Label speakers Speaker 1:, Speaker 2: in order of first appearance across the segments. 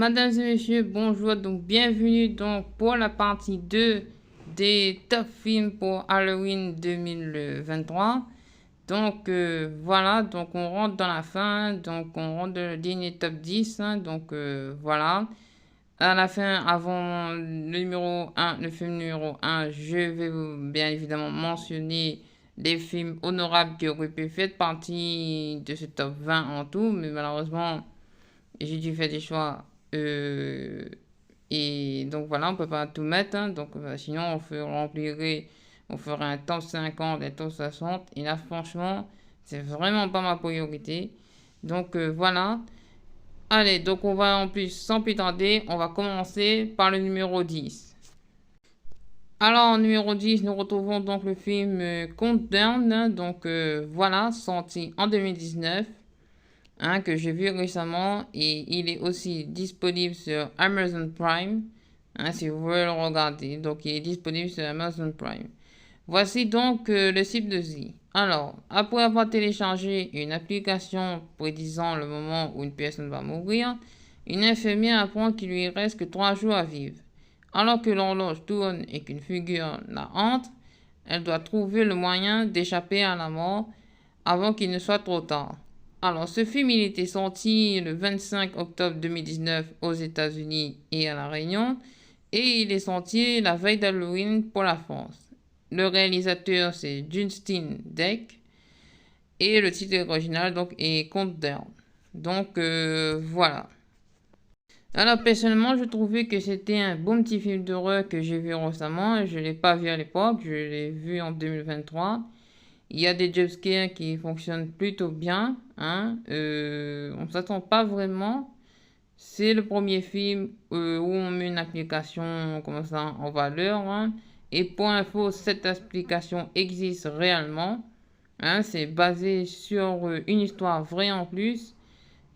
Speaker 1: mesdames et messieurs, bonjour, donc bienvenue donc pour la partie 2 des top films pour Halloween 2023. Donc voilà, donc on rentre dans la fin, donc on rentre dans le dernier top 10, hein, donc voilà. À la fin, avant le numéro 1, le film numéro 1, je vais bien évidemment mentionner les films honorables qui auraient pu faire partie de ce top 20 en tout, mais malheureusement, j'ai dû faire des choix. Et donc voilà, on peut pas tout mettre, hein, donc sinon on ferait un top 50, un top 60. Et là, franchement, c'est vraiment pas ma priorité. Donc voilà. Allez, donc on va en plus, sans plus tarder, on va commencer par le numéro 10. Alors, en numéro 10, nous retrouvons donc le film Countdown, hein, donc voilà, sorti en 2019, hein, que j'ai vu récemment, et il est aussi disponible sur Amazon Prime, hein, si vous voulez le regarder. Donc, il est disponible sur Amazon Prime. Voici donc le site de Z. Alors, après avoir téléchargé une application prédisant le moment où une personne va mourir, une infirmière apprend qu'il lui reste que 3 jours à vivre. Alors que l'horloge tourne et qu'une figure la hante, elle doit trouver le moyen d'échapper à la mort avant qu'il ne soit trop tard. Alors, ce film, il était sorti le 25 octobre 2019 aux États-Unis et à La Réunion, et il est sorti la veille d'Halloween pour la France. Le réalisateur, c'est Justin Deck, et le titre original donc est Countdown. Donc, voilà. Alors, personnellement, je trouvais que c'était un bon petit film d'horreur que j'ai vu récemment. Je ne l'ai pas vu à l'époque, je l'ai vu en 2023. Il y a des jumpscares qui fonctionnent plutôt bien, hein. On ne s'attend pas vraiment. C'est le premier film où on met une application comme ça en valeur, hein. Et pour info, cette application existe réellement, hein. C'est basé sur une histoire vraie en plus.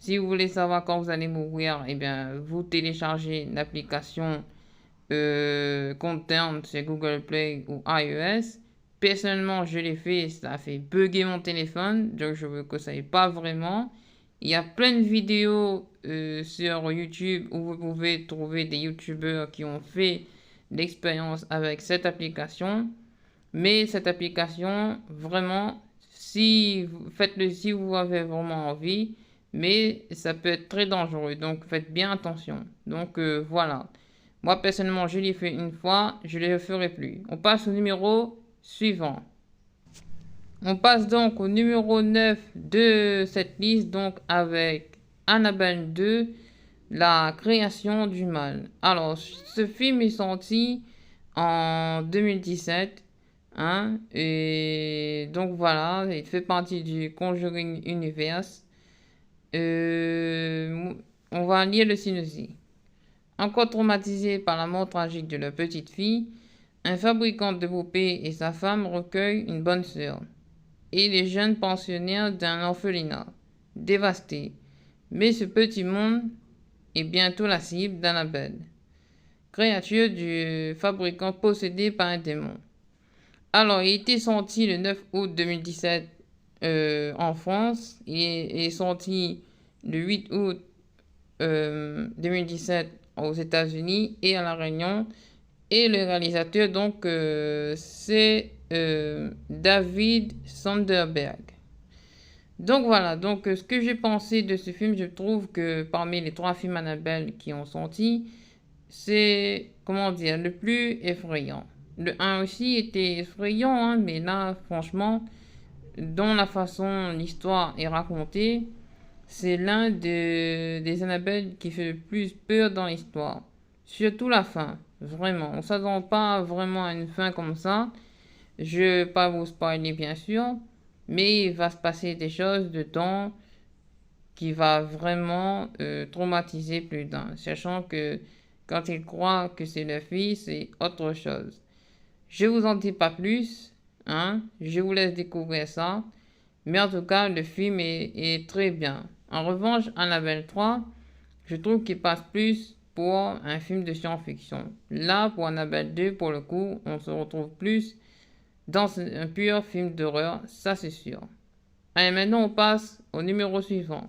Speaker 1: Si vous voulez savoir quand vous allez mourir, eh bien, vous téléchargez l'application Countdown sur Google Play ou iOS. Personnellement, je l'ai fait, ça a fait bugger mon téléphone, donc je ne vous conseille pas vraiment. Il y a plein de vidéos sur YouTube où vous pouvez trouver des YouTubeurs qui ont fait l'expérience avec cette application. Mais cette application, vraiment, faites-le si vous avez vraiment envie, mais ça peut être très dangereux, donc faites bien attention. Donc voilà. Moi, personnellement, je l'ai fait une fois, je ne le ferai plus. On passe au numéro suivant. On passe donc au numéro 9 de cette liste, donc avec Annabelle 2, la création du mal. Alors, ce film est sorti en 2017, hein, et donc voilà, il fait partie du Conjuring Universe. On va lire le synopsis. Encore traumatisé par la mort tragique de leur petite fille, un fabricant de poupées et sa femme recueillent une bonne sœur et les jeunes pensionnaires d'un orphelinat, dévasté. Mais ce petit monde est bientôt la cible d'Annabelle, créature du fabricant possédée par un démon. Alors, il était sorti le 9 août 2017 en France. Il est sorti le 8 août 2017 aux États-Unis et à La Réunion. Et le réalisateur, donc, c'est David Sonderberg. Donc voilà, donc ce que j'ai pensé de ce film, je trouve que parmi les 3 films Annabelle qui ont sorti, c'est, comment dire, le plus effrayant. Le 1 aussi était effrayant, hein, mais là, franchement, dans la façon l'histoire est racontée, c'est l'un des Annabelle qui fait le plus peur dans l'histoire. Surtout la fin, vraiment. On ne s'attend pas vraiment à une fin comme ça. Je ne vais pas vous spoiler, bien sûr, mais il va se passer des choses dedans qui va vraiment traumatiser plus d'un, sachant que quand il croit que c'est le fils, c'est autre chose. Je vous en dis pas plus, hein, je vous laisse découvrir ça, mais en tout cas, le film est très bien. En revanche, Annabelle 3, je trouve qu'il passe plus pour un film de science-fiction. Là, pour Annabelle 2, pour le coup, on se retrouve plus dans un pur film d'horreur, ça c'est sûr. Allez, maintenant on passe au numéro suivant.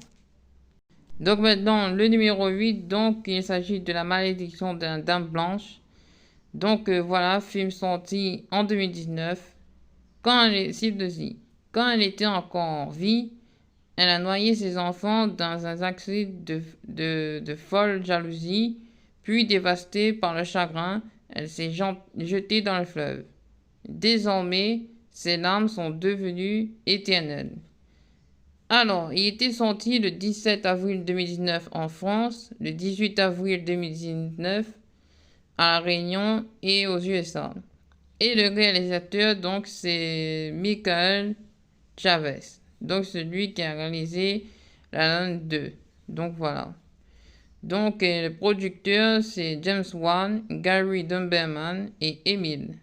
Speaker 1: Donc maintenant, le numéro 8, donc il s'agit de La malédiction d'une dame blanche. Donc voilà, film sorti en 2019. Quand elle était encore en vie, elle a noyé ses enfants dans un accès de folle jalousie, puis dévastée par le chagrin, elle s'est jetée dans le fleuve. Désormais, ses larmes sont devenues éternelles. Alors, il était sorti le 17 avril 2019 en France, le 18 avril 2019 à La Réunion et aux USA. Et le réalisateur, donc, c'est Michael Chavez. Donc, celui qui a réalisé La Land 2. Donc, voilà. Donc, le producteur, c'est James Wan, Gary Dumberman et Emile.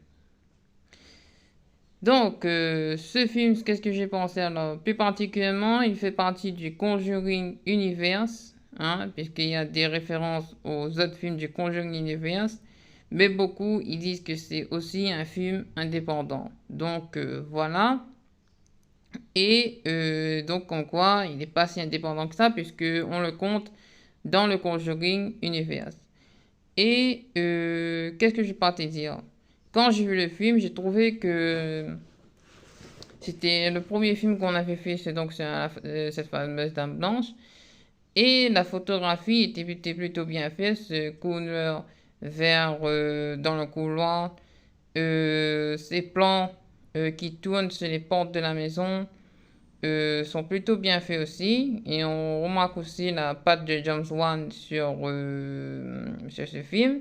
Speaker 1: Donc, ce film, qu'est-ce que j'ai pensé alors? Plus particulièrement, il fait partie du Conjuring Universe, hein, puisqu'il y a des références aux autres films du Conjuring Universe, mais beaucoup, ils disent que c'est aussi un film indépendant. Donc, voilà. Et donc, en quoi, il n'est pas si indépendant que ça, puisque on le compte dans le Conjuring Universe. Et qu'est-ce que je peux te dire? Quand j'ai vu le film, j'ai trouvé que c'était le premier film qu'on avait fait, c'est donc cette fameuse Dame Blanche. Et la photographie était plutôt bien faite, ce couleur vert dans le couloir, ces plans qui tournent sur les portes de la maison sont plutôt bien faits aussi. Et on remarque aussi la patte de James Wan sur ce film.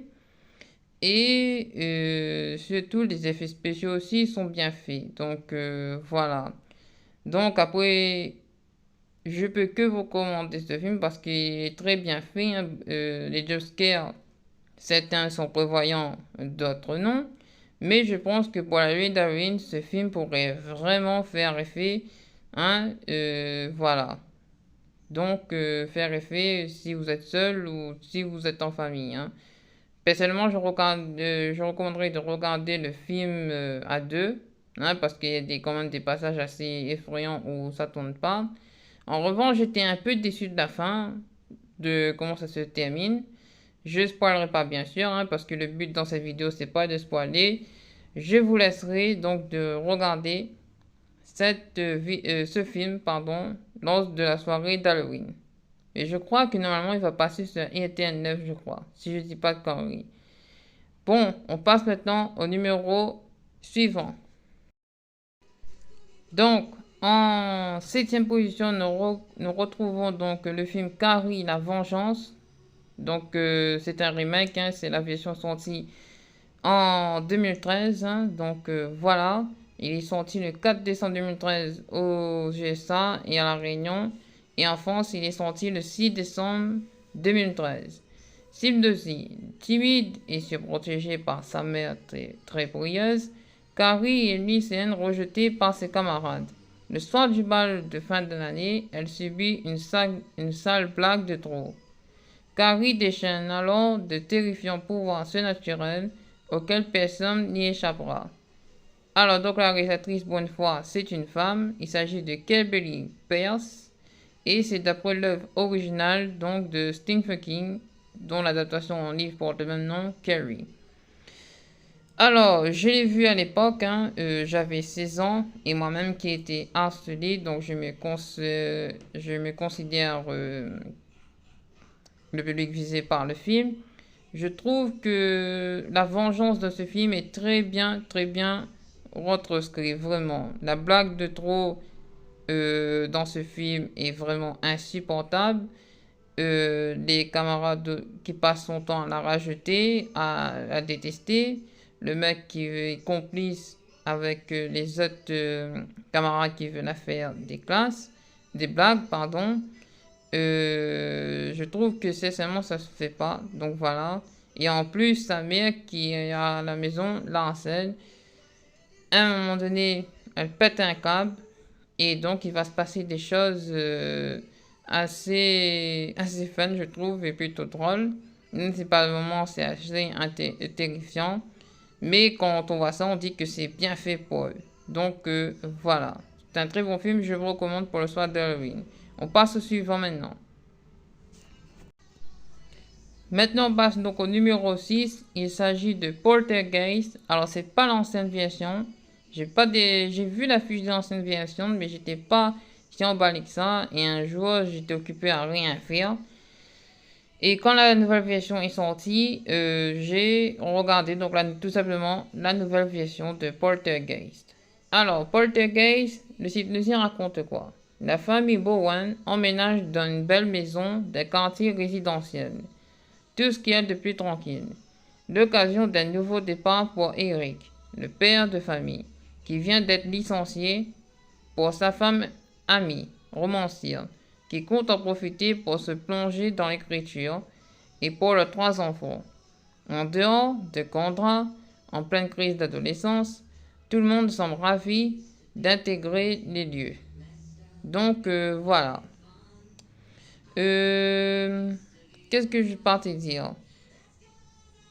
Speaker 1: Et surtout, les effets spéciaux aussi sont bien faits. Donc, voilà. Donc, après, je peux que vous recommander ce film parce qu'il est très bien fait, hein. Les jumpscares, certains sont prévoyants, d'autres non. Mais je pense que pour la nuit d'Halloween, ce film pourrait vraiment faire effet. Hein, voilà. Donc, faire effet si vous êtes seul ou si vous êtes en famille. Hein. Personnellement, je recommanderais de regarder le film à deux, hein, parce qu'il y a quand même des passages assez effrayants où ça tourne pas. En revanche, j'étais un peu déçu de la fin, de comment ça se termine. Je ne spoilerai pas bien sûr, hein, parce que le but dans cette vidéo, c'est pas de spoiler. Je vous laisserai donc de regarder ce film, pardon, lors de la soirée d'Halloween. Et je crois que normalement, il va passer sur RTL 9, je crois, si je dis pas de conneries. Bon, on passe maintenant au numéro suivant. Donc, en septième position, nous retrouvons donc le film Carrie, la vengeance. Donc, c'est un remake, hein, c'est la version sortie en 2013. Hein, donc, voilà. Il est sorti le 4 décembre 2013 aux USA et à La Réunion. Et en France, il est sorti le 6 décembre 2013. Cible de vie, timide et surprotégée par sa mère très brilleuse, Carrie est une lycéenne rejetée par ses camarades. Le soir du bal de fin de l'année, elle subit une sale blague de trop. Carrie déchaîne alors de terrifiants pouvoirs surnaturels auxquels personne n'y échappera. Alors donc la réalisatrice bonne foi, c'est une femme, il s'agit de Kimberly Peirce et c'est d'après l'œuvre originale donc de Stephen King dont l'adaptation en livre porte le même nom, Carrie. Alors, je l'ai vu à l'époque, hein, j'avais 16 ans et moi-même qui étais harcelée, donc je me considère le public visé par le film. Je trouve que la vengeance de ce film est très bien retranscrite, vraiment. La blague de trop dans ce film est vraiment insupportable. Les camarades qui passent son temps à la rajouter, à détester. Le mec qui est complice avec les autres camarades qui veulent faire des blagues, pardon. Je trouve que sincèrement ça se fait pas, donc voilà. Et en plus, sa mère qui est à la maison la harcèle. À un moment donné, elle pète un câble et donc il va se passer des choses assez fun, je trouve, et plutôt drôle. Même si par le moment c'est assez terrifiant. Mais quand on voit ça, on dit que c'est bien fait pour eux. Donc voilà. C'est un très bon film, je vous recommande pour le soir d'Halloween. On passe au suivant maintenant. Maintenant, on passe donc au numéro 6. Il s'agit de Poltergeist. Alors, c'est pas l'ancienne version. J'ai vu la fiche de l'ancienne version, mais j'étais pas si emballé que ça. Et un jour, j'étais occupé à rien faire. Et quand la nouvelle version est sortie, j'ai regardé donc tout simplement la nouvelle version de Poltergeist. Alors, Poltergeist, le site nous raconte quoi? La famille Bowen emménage dans une belle maison des quartiers résidentiels. Tout ce qu'il y a de plus tranquille. L'occasion d'un nouveau départ pour Eric, le père de famille, qui vient d'être licencié, pour sa femme amie, romancière, qui compte en profiter pour se plonger dans l'écriture, et pour leurs 3 enfants. En dehors de Condra, en pleine crise d'adolescence, tout le monde semble ravi d'intégrer les lieux. Donc voilà. Qu'est-ce que je partais dire?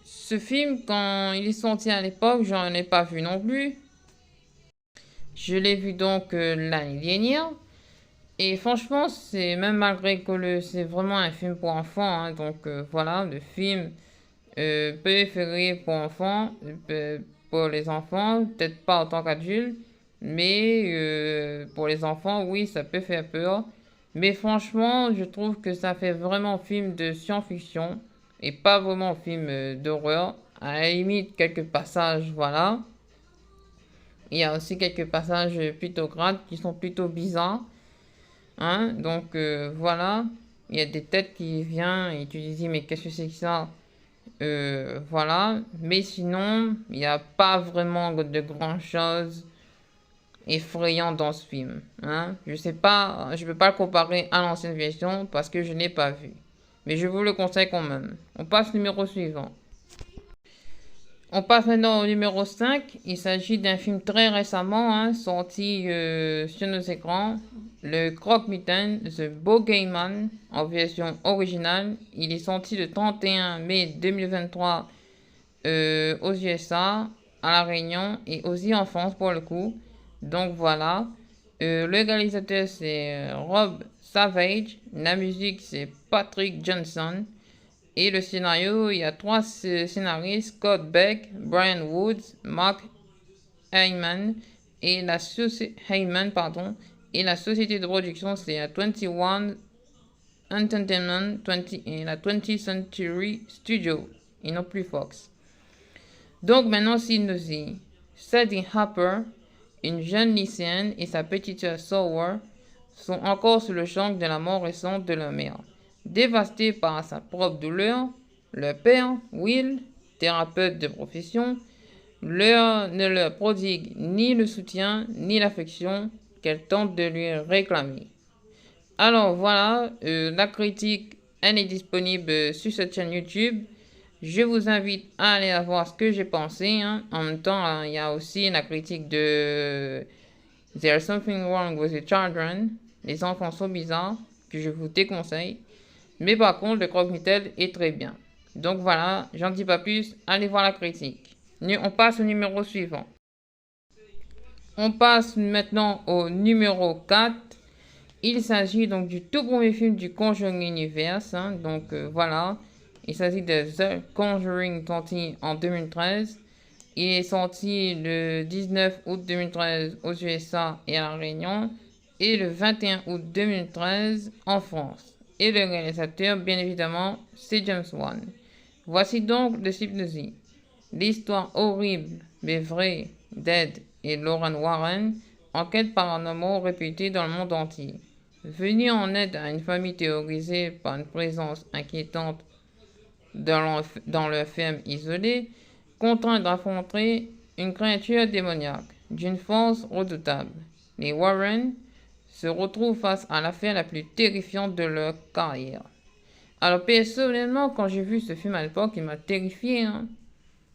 Speaker 1: Ce film, quand il est sorti à l'époque, j'en ai pas vu non plus. Je l'ai vu donc l'année dernière. Et franchement, c'est même malgré que c'est vraiment un film pour enfants, hein, donc voilà, le film préféré pour enfants, pour les enfants, peut-être pas en tant qu'adulte, mais pour les enfants, oui, ça peut faire peur. Mais franchement, je trouve que ça fait vraiment film de science-fiction et pas vraiment film d'horreur. À la limite, quelques passages, voilà. Il y a aussi quelques passages plutôt graves qui sont plutôt bizarres. Hein? Donc voilà, il y a des têtes qui viennent et tu te dis mais qu'est-ce que c'est que ça? Voilà, mais sinon, il n'y a pas vraiment de grand-chose effrayant dans ce film. Hein? Je sais pas, je peux pas le comparer à l'ancienne version parce que je n'ai pas vu. Mais je vous le conseille quand même. On passe au numéro suivant. On passe maintenant au numéro 5. Il s'agit d'un film très récemment sorti sur nos écrans. Le Croque-Mitaine, The Bogeyman, en version originale. Il est sorti le 31 mai 2023 aux USA, à La Réunion et aussi en France pour le coup. Donc voilà. Le réalisateur c'est Rob Savage. La musique c'est Patrick Johnson. Et le scénario, il y a 3 scénaristes, Scott Beck, Brian Woods, Mark Heyman et la société de production c'est la 21 Entertainment 20 et la 20th Century Studio et non plus Fox. Donc maintenant, s'il nous dit Sadie Harper, une jeune lycéenne et sa petite sœur Sower sont encore sous le choc de la mort récente de leur mère. Dévasté par sa propre douleur, leur père, Will, thérapeute de profession, ne leur prodigue ni le soutien ni l'affection qu'elle tente de lui réclamer. Alors voilà, la critique, elle est disponible sur cette chaîne YouTube. Je vous invite à aller voir ce que j'ai pensé. Hein. En même temps, il y a aussi la critique de There's Something Wrong with the Children. Les enfants sont bizarres, que je vous déconseille. Mais par contre, le croque-mitaine est très bien. Donc voilà, j'en dis pas plus, allez voir la critique. On passe au numéro suivant. On passe maintenant au numéro 4. Il s'agit donc du tout premier film du Conjuring Universe. Hein. Donc voilà, il s'agit de The Conjuring sorti en 2013. Il est sorti le 19 août 2013 aux USA et à La Réunion et le 21 août 2013 en France. Et le réalisateur, bien évidemment, c'est James Wan. Voici donc le synopsis. L'histoire horrible mais vraie d'Ed et Lauren Warren, enquête paranormale répétée dans le monde entier. Venu en aide à une famille terrorisée par une présence inquiétante dans leur ferme isolée, contraint d'affronter une créature démoniaque d'une force redoutable. Les Warren se retrouvent face à l'affaire la plus terrifiante de leur carrière. Alors personnellement, quand j'ai vu ce film à l'époque, il m'a terrifié. Hein.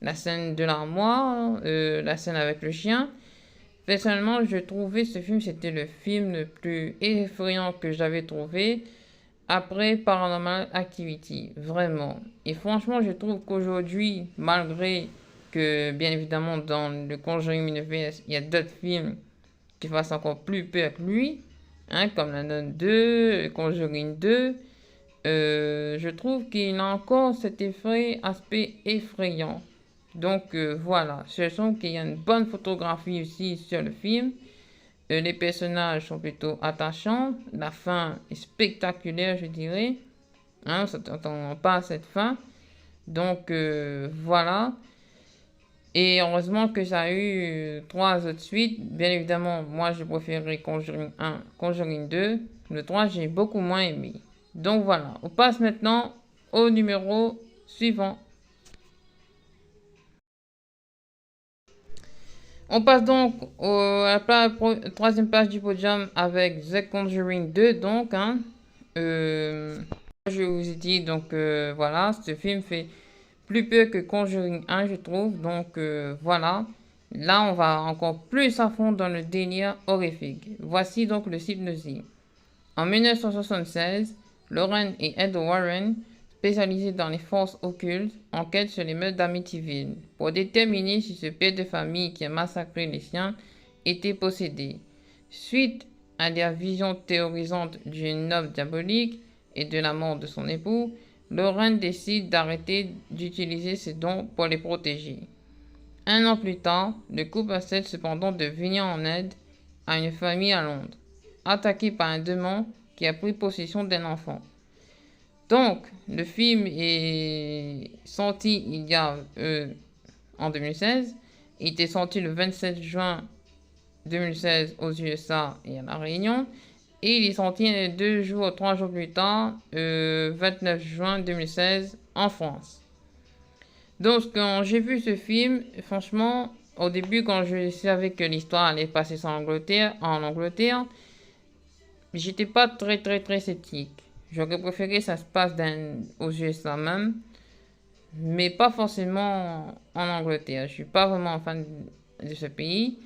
Speaker 1: La scène de l'armoire, la scène avec le chien. Personnellement, je trouvais ce film, c'était le film le plus effrayant que j'avais trouvé après Paranormal Activity, vraiment. Et franchement, je trouve qu'aujourd'hui, malgré que, bien évidemment, dans le Conjuring Universe, il y a d'autres films qui fassent encore plus peur que lui, hein, comme La Nonne 2, Conjuring 2, je trouve qu'il a encore cet aspect effrayant. Donc voilà, je sens qu'il y a une bonne photographie aussi sur le film. Les personnages sont plutôt attachants. La fin est spectaculaire, je dirais. Hein, on ne s'attend pas à cette fin. Donc voilà. Et heureusement que ça a eu trois autres suites. Bien évidemment, moi j'ai préféré Conjuring 1, Conjuring 2. Le 3, j'ai beaucoup moins aimé. Donc voilà, on passe maintenant au numéro suivant. On passe donc à la troisième page du podium avec The Conjuring 2. Donc, hein, je vous ai dit, donc voilà, ce film fait plus peur que Conjuring 1, je trouve. Donc voilà, là on va encore plus à fond dans le délire horrifique. Voici donc le synopsis. En 1976, Lauren et Ed Warren, spécialisés dans les forces occultes, enquêtent sur les meurtres d'Amityville pour déterminer si ce père de famille qui a massacré les siens était possédé. Suite à des visions théorisantes d'une œuvre diabolique et de la mort de son époux, Lauren décide d'arrêter d'utiliser ses dons pour les protéger. Un an plus tard, le couple accepte cependant de venir en aide à une famille à Londres, attaquée par un démon qui a pris possession d'un enfant. Donc, le film est sorti en 2016. Il était sorti le 27 juin 2016 aux USA et à La Réunion. Et il est sorti 3 jours plus tard, 29 juin 2016, en France. Donc, quand j'ai vu ce film, franchement, au début, quand je savais que l'histoire allait passer en Angleterre, j'étais pas très sceptique. J'aurais préféré que ça se passe aux USA même, mais pas forcément en Angleterre. Je suis pas vraiment fan de ce pays.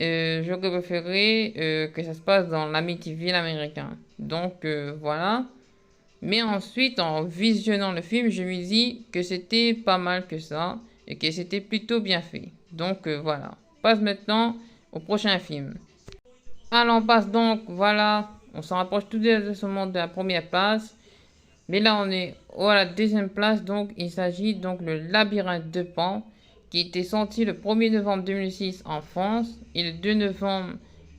Speaker 1: J'aurais préféré que ça se passe dans l'Amityville américain. Donc voilà. Mais ensuite, en visionnant le film, je me dis que c'était pas mal que ça et que c'était plutôt bien fait. Donc voilà. On passe maintenant au prochain film. Alors on passe donc, voilà, on s'en rapproche tout doucement de la première place. Mais là on est à la deuxième place, donc il s'agit donc le Labyrinthe de Pan, qui était sorti le 1er novembre 2006 en France et le 2 novembre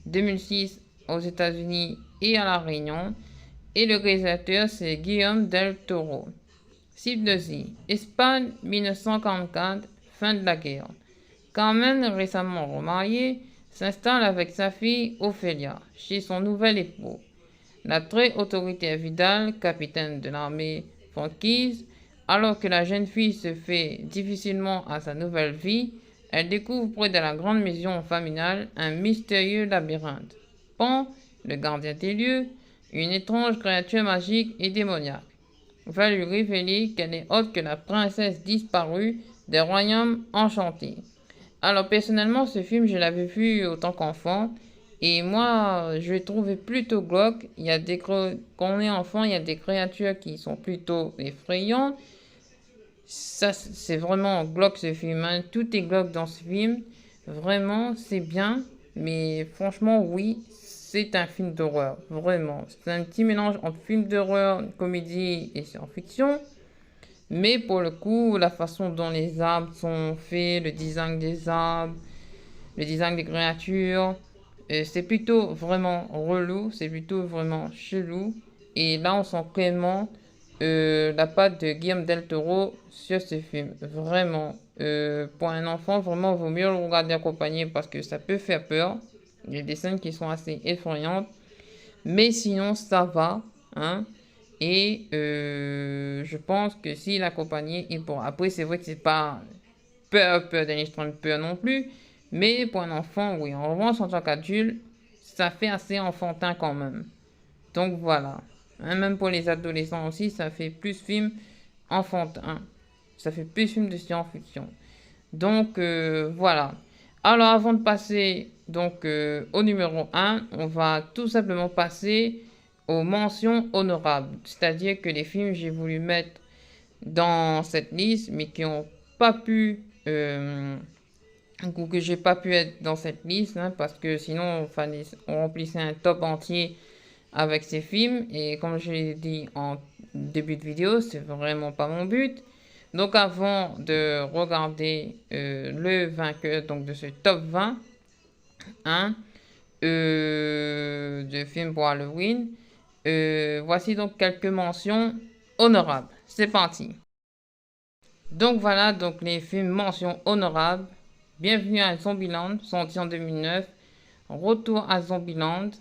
Speaker 1: 2006 aux États-Unis et à La Réunion. Et le réalisateur c'est Guillaume del Toro. Synopsis. Espagne 1944, fin de la guerre. Carmen, récemment remariée, s'installe avec sa fille Ophélia chez son nouvel époux. La très autoritaire Vidal, capitaine de l'armée franquise, alors que la jeune fille se fait difficilement à sa nouvelle vie, elle découvre près de la grande maison familiale un mystérieux labyrinthe. Pan, le gardien des lieux, une étrange créature magique et démoniaque, va lui révéler qu'elle est autre que la princesse disparue des royaumes enchantés. Alors personnellement, ce film, je l'avais vu autant qu'enfant. Et moi, je l'ai trouvé plutôt glauque. Quand on est enfant, il y a des créatures qui sont plutôt effrayantes. Ça, c'est vraiment glauque ce film, hein. Tout est glauque dans ce film. Vraiment, c'est bien. Mais franchement, oui, c'est un film d'horreur. Vraiment. C'est un petit mélange entre film d'horreur, comédie et science-fiction. Mais pour le coup, la façon dont les arbres sont faits, le design des arbres, le design des créatures, c'est plutôt vraiment relou, c'est plutôt vraiment chelou. Et là, on sent clairement la patte de Guillaume del Toro sur ce film. Vraiment, pour un enfant, vraiment, il vaut mieux le regarder accompagné parce que ça peut faire peur. Il y a des scènes qui sont assez effrayantes. Mais sinon, ça va, hein. Et je pense que s'il accompagnait, il pourra. Après, c'est vrai que c'est pas peur d'un extrême peur non plus. Mais pour un enfant, oui. En revanche, en tant qu'adulte, ça fait assez enfantin quand même. Donc voilà. Hein, même pour les adolescents aussi, ça fait plus film enfantin. Ça fait plus film de science-fiction. Donc voilà. Alors avant de passer donc au numéro 1, on va tout simplement passer aux mentions honorables. C'est-à-dire que les films j'ai voulu mettre dans cette liste, mais qui n'ont pas pu ou que j'ai pas pu être dans cette liste, hein, parce que sinon on remplissait un top entier avec ces films. Et comme je l'ai dit en début de vidéo, c'est vraiment pas mon but. Donc avant de regarder le vainqueur donc de ce top 20 hein, de films pour Halloween, voici donc quelques mentions honorables. C'est parti. Donc voilà donc les films mentions honorables. Bienvenue à Zombieland, sorti en 2009. Retour à Zombieland,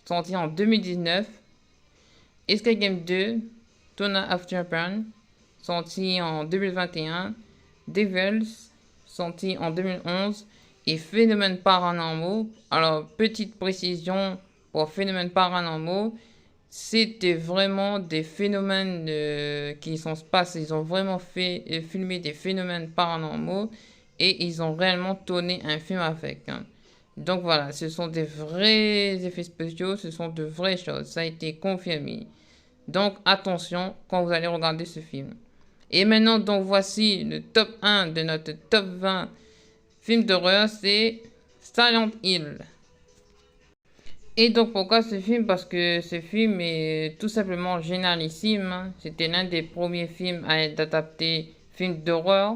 Speaker 1: sorti en 2019. Escape Game 2, Tona of Japan, sorti en 2021. Devils, sorti en 2011. Et Phénomènes paranormaux. Alors, petite précision pour Phénomènes paranormaux, c'était vraiment des phénomènes qui sont passés. Ils ont vraiment filmé des phénomènes paranormaux et ils ont réellement tourné un film avec. Hein. Donc voilà, ce sont des vrais effets spéciaux, ce sont de vraies choses. Ça a été confirmé. Donc attention quand vous allez regarder ce film. Et maintenant, donc voici le top 1 de notre top 20 films d'horreur, c'est Silent Hill. Et donc pourquoi ce film? Parce que ce film est tout simplement génialissime. Hein. C'était l'un des premiers films à être adapté, film d'horreur,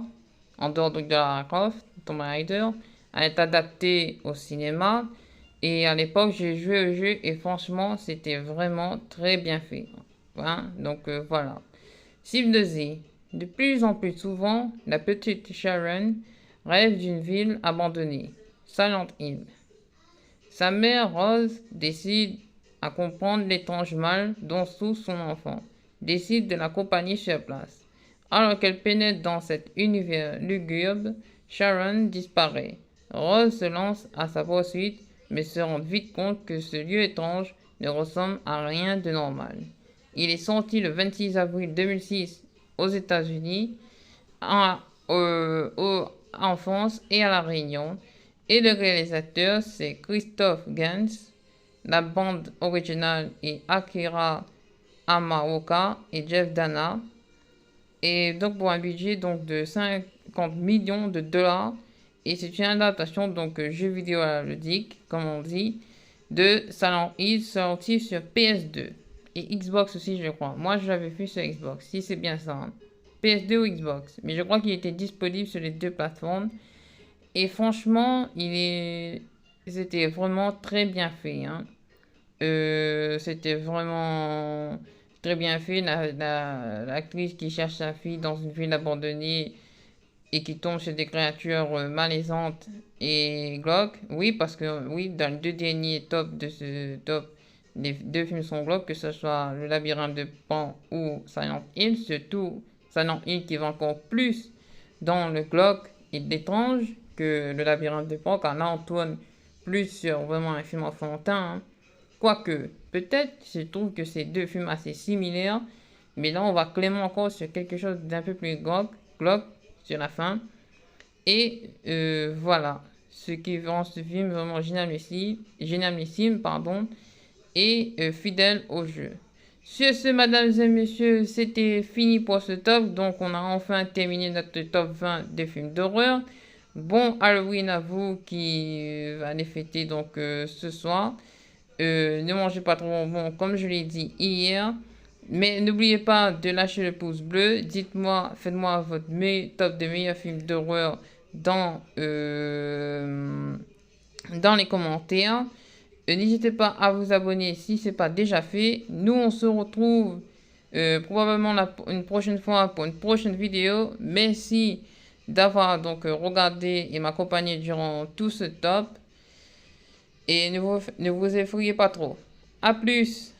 Speaker 1: en dehors de Lara Croft, Tomb Raider, à être adapté au cinéma. Et à l'époque, j'ai joué au jeu et franchement, c'était vraiment très bien fait. Hein? Donc voilà. Cible de Z. De plus en plus souvent, la petite Sharon rêve d'une ville abandonnée, Silent Hill. Sa mère, Rose, décide à comprendre l'étrange mal dont souffre son enfant, décide de l'accompagner sur place. Alors qu'elle pénètre dans cet univers lugubre, Sharon disparaît. Rose se lance à sa poursuite, mais se rend vite compte que ce lieu étrange ne ressemble à rien de normal. Il est sorti le 26 avril 2006 aux États-Unis, en France et à La Réunion. Et le réalisateur, c'est Christophe Gans. La bande originale est Akira Hamaoka et Jeff Dana. Et donc pour un budget donc, de 50 millions de dollars. Et c'est une adaptation, donc jeu vidéo ludique, comme on dit, de Silent Hill sorti sur PS2. Et Xbox aussi, je crois. Moi, je l'avais vu sur Xbox, si c'est bien ça. Hein. PS2 ou Xbox. Mais je crois qu'il était disponible sur les deux plateformes. Et franchement, c'était vraiment très bien fait. Hein. C'était vraiment très bien fait. L'actrice qui cherche sa fille dans une ville abandonnée et qui tombe sur des créatures malaisantes et glauques. Oui, parce que oui, dans les deux derniers tops de ce top, les deux films sont glauques, que ce soit Le Labyrinthe de Pan ou Silent Hill. Surtout Silent Hill qui va encore plus dans le glauque et l'étrange que Le Labyrinthe de Pan, car là on tourne plus sur vraiment un film enfantin. Hein. Quoique, peut-être, je trouve que c'est deux films assez similaires, mais là on va clairement encore sur quelque chose d'un peu plus glauque sur la fin. Et voilà, ce qui rend ce film vraiment génialissime, pardon, et fidèle au jeu. Sur ce, mesdames et messieurs, c'était fini pour ce top. Donc, on a enfin terminé notre top 20 des films d'horreur. Bon Halloween à vous qui allez fêter donc ce soir. Ne mangez pas trop bon, comme je l'ai dit hier. Mais n'oubliez pas de lâcher le pouce bleu. Dites-moi, faites-moi votre top de meilleurs films d'horreur dans les commentaires. N'hésitez pas à vous abonner si ce n'est pas déjà fait. Nous, on se retrouve probablement une prochaine fois pour une prochaine vidéo. Merci d'avoir donc regardé et m'accompagné durant tout ce top. Et ne vous effrayez pas trop. A plus!